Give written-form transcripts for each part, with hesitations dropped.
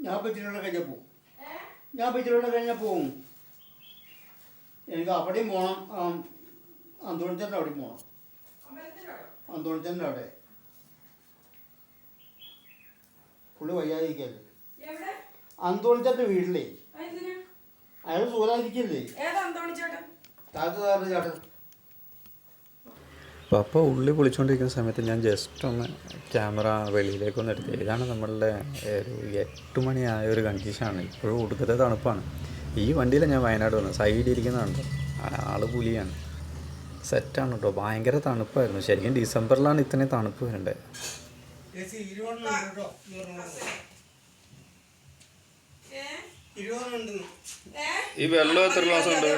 ഞാൻ പറ്റിലൂടെ കഴിഞ്ഞാൽ പോവും. ഞാൻ പറ്റിലൂടെ കഴിഞ്ഞാൽ പോവും. എനിക്ക് അവിടെയും പോകണം. അന്തോണിച്ചൻ്റെ അവിടെയും പോകണം. അന്തോണിച്ചൻ്റെ അവിടെ പുള്ളി വയ്യാതിരിക്കല്ലേ. അന്തോണിച്ചൻ്റെ വീട്ടിലേ അയാൾ സുഖമായിരിക്കല്ലേ. താഴത്തെ ചേട്ടൻ. അപ്പോൾ ഉള്ളി പൊളിച്ചുകൊണ്ടിരിക്കുന്ന സമയത്ത് ഞാൻ ജസ്റ്റ് ഒന്ന് ക്യാമറ വെളിയിലേക്കൊന്ന് എടുത്ത്. ഇതാണ് നമ്മളുടെ ഒരു 8 മണിയായ ഒരു കണ്ടീഷനാണ്. ഇപ്പോഴും ഒടുക്കത്തെ തണുപ്പാണ്. ഈ വണ്ടിയിലാണ് ഞാൻ വയനാട് വന്നത്. സൈഡിൽ ഇരിക്കുന്നതുണ്ടോ, ആൾ പുലിയാണ്. സെറ്റാണ് കേട്ടോ. ഭയങ്കര തണുപ്പായിരുന്നു. ശരിക്കും ഡിസംബറിലാണ് ഇത്രയും തണുപ്പ് വരേണ്ടത്. ഈ വെള്ളം എത്ര ഗ്ലാസ് ഉണ്ട്?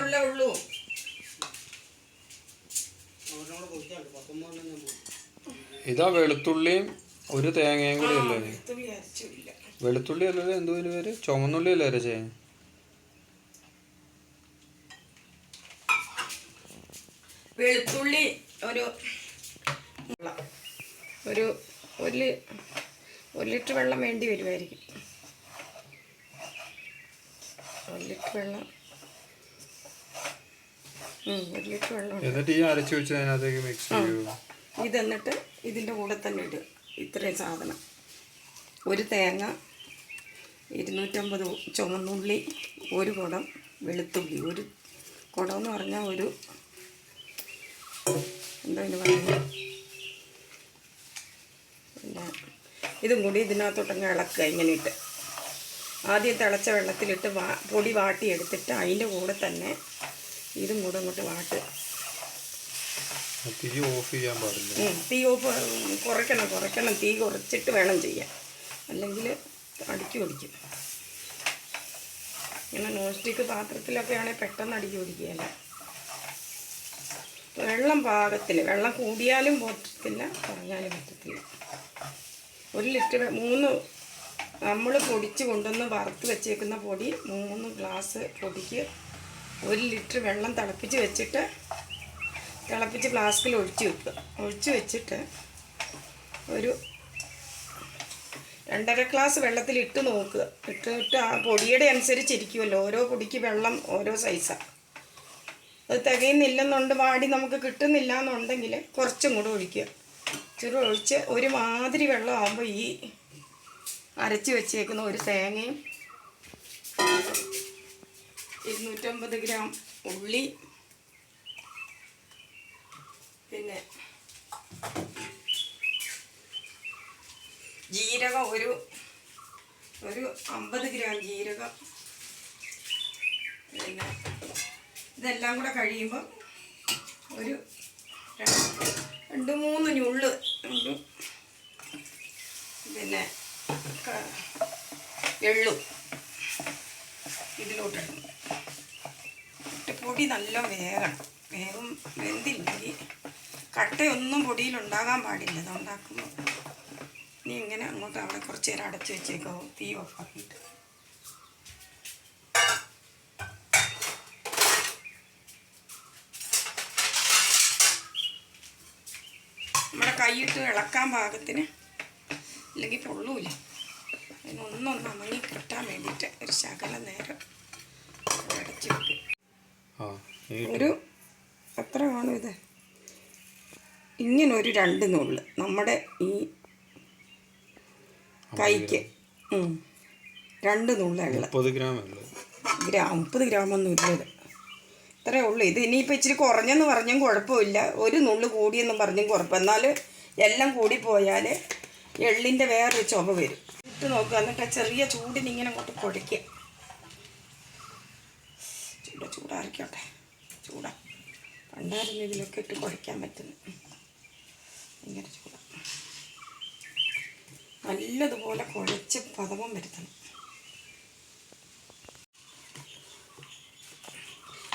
ഇതാ വെളുത്തുള്ളിയും ഒരു തേങ്ങയും കൂടി അല്ലേ? വെളുത്തുള്ളി അല്ലല്ലോ, എന്തോ ഒരു പേര്, ചുമന്നുള്ളി അല്ലേ അരച്ചേ? വെളുത്തുള്ളി ഒരു ലിറ്റർ വെള്ളം വേണ്ടി വരുമായിരിക്കും. 1 ലിറ്റർ വെള്ളം. 1 ലിറ്റർ വെള്ളം. എന്നിട്ട് ഈ അരച്ചു വെച്ച് അതിനകത്തേക്ക് മിക്സ് ചെയ്യൂ. ഇതെന്നിട്ട് ഇതിൻ്റെ കൂടെ തന്നെ ഇടുക. ഇത്രയും സാധനം: ഒരു തേങ്ങ, 250 ചുവന്നുള്ളി, ഒരു കുടം വെളുത്തുള്ളി. ഒരു കുടം എന്ന് പറഞ്ഞാൽ ഒരു എന്താ ഇതിന് പറയുന്നത്, പിന്നെ ഇതും കൂടി ഇതിനകത്തോട്ടങ്ങ് ഇളക്കുക. ഇങ്ങനെ ഇട്ട് ആദ്യം തിളച്ച വെള്ളത്തിലിട്ട് പൊടി വാട്ടിയെടുത്തിട്ട് അതിൻ്റെ കൂടെ തന്നെ ഇതും കൂടെ അങ്ങോട്ട് വാട്ടുക. തീ ഓഫ് ചെയ്യാൻ പാടില്ല. തീ ഓഫ് കുറയ്ക്കണം. തീ കുറച്ചിട്ട് വേണം ചെയ്യാൻ, അല്ലെങ്കിൽ അടിക്ക് പിടിക്കും. ഇങ്ങനെ നോൺ സ്റ്റിക്ക് പാത്രത്തിലൊക്കെ ആണെങ്കിൽ പെട്ടെന്ന് അടിക്ക് പിടിക്കുകയല്ല. വെള്ളം പാകത്തിന്, വെള്ളം കൂടിയാലും പറ്റത്തില്ല, കുറഞ്ഞാലും പറ്റത്തില്ല. 1 ലിറ്റർ 3 നമ്മൾ പൊടിച്ച് കൊണ്ടുവന്ന് വറുത്ത് വെച്ചേക്കുന്ന പൊടി 3 ഗ്ലാസ് പൊടിക്ക് 1 ലിറ്റർ വെള്ളം തിളപ്പിച്ച് ഫ്ലാസ്കിൽ ഒഴിച്ച് വെച്ചിട്ട് ഒരു 2.5 ഗ്ലാസ് വെള്ളത്തിലിട്ട് നോക്കുക. ഇട്ടിട്ട് ആ പൊടിയുടെ അനുസരിച്ചിരിക്കുമല്ലോ, ഓരോ പൊടിക്ക് വെള്ളം ഓരോ സൈസാണ്. അത് തികയുന്നില്ലെന്നുണ്ട്, വാടി നമുക്ക് കിട്ടുന്നില്ല എന്നുണ്ടെങ്കിൽ കുറച്ചും കൂടെ ഒഴിക്കുക. ചെറു ഒഴിച്ച് ഒരുമാതിരി വെള്ളം ആകുമ്പോൾ ഈ അരച്ച് വെച്ചേക്കുന്ന ഒരു തേങ്ങയും 250 ഗ്രാം ഉള്ളി, പിന്നെ ജീരകം ഒരു 50 ഗ്രാം ജീരകം, പിന്നെ ഇതെല്ലാം കൂടെ കഴിയുമ്പോൾ ഒരു 2-3 ഞുള്ള് പിന്നെ എള്ളും ഇതിലോട്ടിടണം. പൊടി നല്ല വെന്തില്ലെങ്കിൽ കട്ടയൊന്നും പൊടിയിലുണ്ടാകാൻ പാടില്ല. അതുണ്ടാക്കുമ്പോൾ ഇനി ഇങ്ങനെ അങ്ങോട്ട് അവിടെ കുറച്ച് നേരം അടച്ച് വെച്ചേക്കോ, തീ ഓഫാക്കിയിട്ട്. നമ്മുടെ കൈയിട്ട് ഇളക്കാൻ പാകത്തിന്, ഇല്ലെങ്കിൽ പൊള്ളൂല. അതിനൊന്നൊന്ന് അമങ്ങി കിട്ടാൻ വേണ്ടിയിട്ട് ഒരു ശകലം നേരം അടച്ച് വെക്കും. ഒരു എത്ര കാണും ഇത്? ഇങ്ങനെ ഒരു 2 നുള്ള് നമ്മുടെ ഈ കൈക്ക് 2 നുള്ള് എള്ള. 30 ഗ്രാമൊന്നും ഇല്ലത്, ഇത്രയേ ഉള്ളൂ. ഇത് ഇനിയിപ്പോൾ ഇച്ചിരി കുറഞ്ഞെന്ന് പറഞ്ഞും കുഴപ്പമില്ല, 1 നുള്ള് കൂടിയെന്നും പറഞ്ഞും കുഴപ്പം. എന്നാൽ എല്ലാം കൂടിപ്പോയാൽ എള്ളിൻ്റെ വേറൊരു ചുവ വരും. ഇട്ട് നോക്കുക. എന്നിട്ട് ചെറിയ ചൂടിന് ഇങ്ങനെ അങ്ങോട്ട് കുഴയ്ക്കുക. ചൂടാറിക്കോട്ടെ. പണ്ടായിരുന്നു ഇതിലൊക്കെ ഇട്ട് കുഴയ്ക്കാൻ പറ്റുന്നു. ഭയങ്കര ചൂടാണ്. നല്ലതുപോലെ കുഴച്ച് പതവം വരുത്തണം.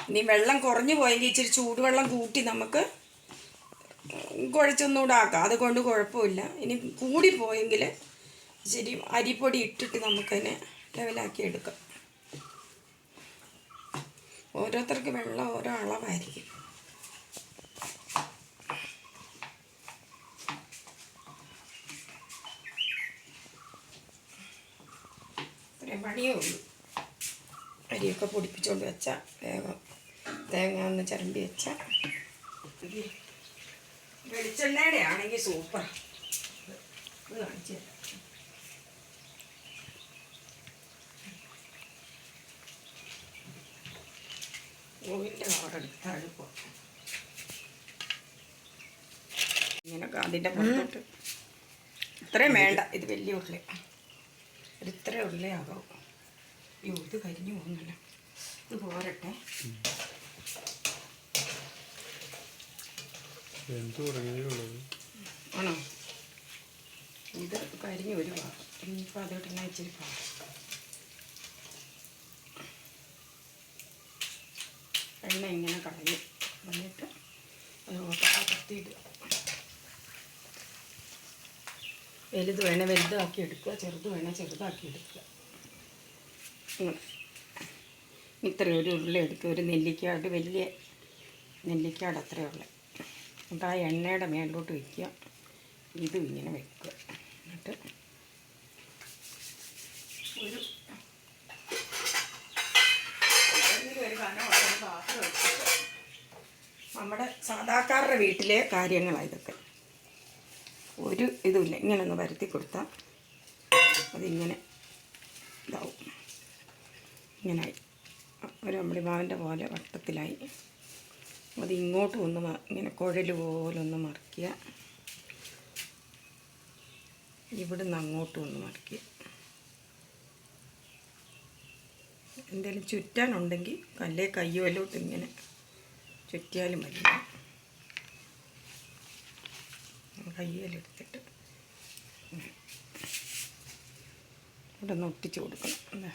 ഇനി വെള്ളം കുറഞ്ഞു പോയെങ്കിൽ ഇച്ചിരി ചൂടുവെള്ളം കൂട്ടി നമുക്ക് കുഴച്ചൊന്നുകൂടെ ആക്കാം. അതുകൊണ്ട് കുഴപ്പമില്ല. ഇനി കൂടിപ്പോയെങ്കിൽ ശരി അരിപ്പൊടി ഇട്ടിട്ട് നമുക്കതിനെ ലെവലാക്കി എടുക്കാം. ഓരോരുത്തർക്ക് വെള്ളം ഓരോ അളവായിരിക്കും. ഇത്രയും പണിയേ ഉള്ളൂ. അരിയൊക്കെ പൊടിപ്പിച്ചുകൊണ്ട് വെച്ചാൽ വേഗം തേങ്ങ ഒന്ന് ചിരണ്ടി വെച്ചാൽ വെളിച്ചെണ്ണയുടെ ആണെങ്കിൽ സൂപ്പർ. ഇത് കാണിച്ചു തരാം. ഓയിലിൻ്റെ കവറെടുത്താൽ ഇപ്പോൾ ഇങ്ങനെയൊക്കെ അതിൻ്റെ പുറത്തോട്ട് ഇത്രയും വേണ്ട. ഇത് വലിയ ഉള്ളി, ഒരു ഇത്രയും ഉള്ളിയാകാവും. അയ്യോ ഇത് കരിഞ്ഞു പോകുന്നില്ല. ഇത് പോരട്ടെ. ആണോ? ഇത് കരിഞ്ഞ് ഒരു ഭാഗം. ഇനിയിപ്പോൾ അതോട്ട് തന്നെ ഇച്ചിരി ഭാഗം എണ്ണ ഇങ്ങനെ കളഞ്ഞ് വന്നിട്ട് അത് പാത്രത്തിയിടുക. വലുത് വേണേൽ വലുതാക്കി എടുക്കുക, ചെറുത് വേണേൽ ചെറുതാക്കി എടുക്കുക. ഇത്രയും ഒരു ഉരുളി എടുക്കുക. ഒരു നെല്ലിക്കാട്, വലിയ നെല്ലിക്കാട് അത്രയുള്ള. എന്നിട്ട് ആ എണ്ണയുടെ മേലോട്ട് വയ്ക്കുക. ഇതും ഇങ്ങനെ വെക്കുക. എന്നിട്ട് ഒരു പാത്രം വെച്ചിട്ട് നമ്മുടെ സാധാക്കാരുടെ വീട്ടിലെ കാര്യങ്ങളാണ് ഇതൊക്കെ. ഒരു ഇതുമില്ല. ഇങ്ങനെ ഒന്ന് പരത്തി കൊടുത്താൽ അതിങ്ങനെ ഇതാവും. ഇങ്ങനായി ഒരു അമ്പിളിമാവിൻ്റെ പോലെ വട്ടത്തിലായി. അത് ഇങ്ങോട്ടും ഒന്ന് ഇങ്ങനെ കുഴൽ പോലെ ഒന്ന് മറിക്കുക. ഇവിടുന്ന് അങ്ങോട്ടും ഒന്ന് മറിക്കുക. എന്തെങ്കിലും ചുറ്റാനുണ്ടെങ്കിൽ കല്ലേ കയ്യോലോട്ട് ഇങ്ങനെ ചുറ്റിയാലും മതി. കയ്യിലെടുത്തിട്ട് ഇവിടെ ഒന്ന് ഒട്ടിച്ച് കൊടുക്കണം. എന്താ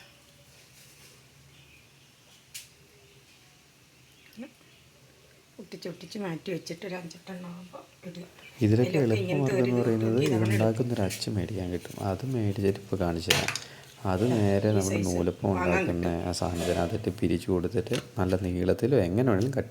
ഒട്ടിച്ച് മാറ്റി വെച്ചിട്ട് ഒരു 5-8 എണ്ണമാകുമ്പോൾ ഇടുക. ഇതിലൊക്കെ എളുപ്പമാർഗ്ഗം എന്ന് പറയുന്നത് ഇവിടെ ഉണ്ടാക്കുന്നൊരു അച്ച് മേടിക്കാൻ കിട്ടും. അത് മേടിച്ചിട്ട് ഇപ്പോൾ കാണിച്ചു തരാം. അത് നേരെ നമ്മൾ നൂലപ്പം ഉണ്ടാക്കുന്ന ആ സാധനത്തിന് അതിട്ട് പിരിച്ചു കൊടുത്തിട്ട് നല്ല നീളത്തിലോ എങ്ങനെ വേണമെങ്കിലും കട്ട്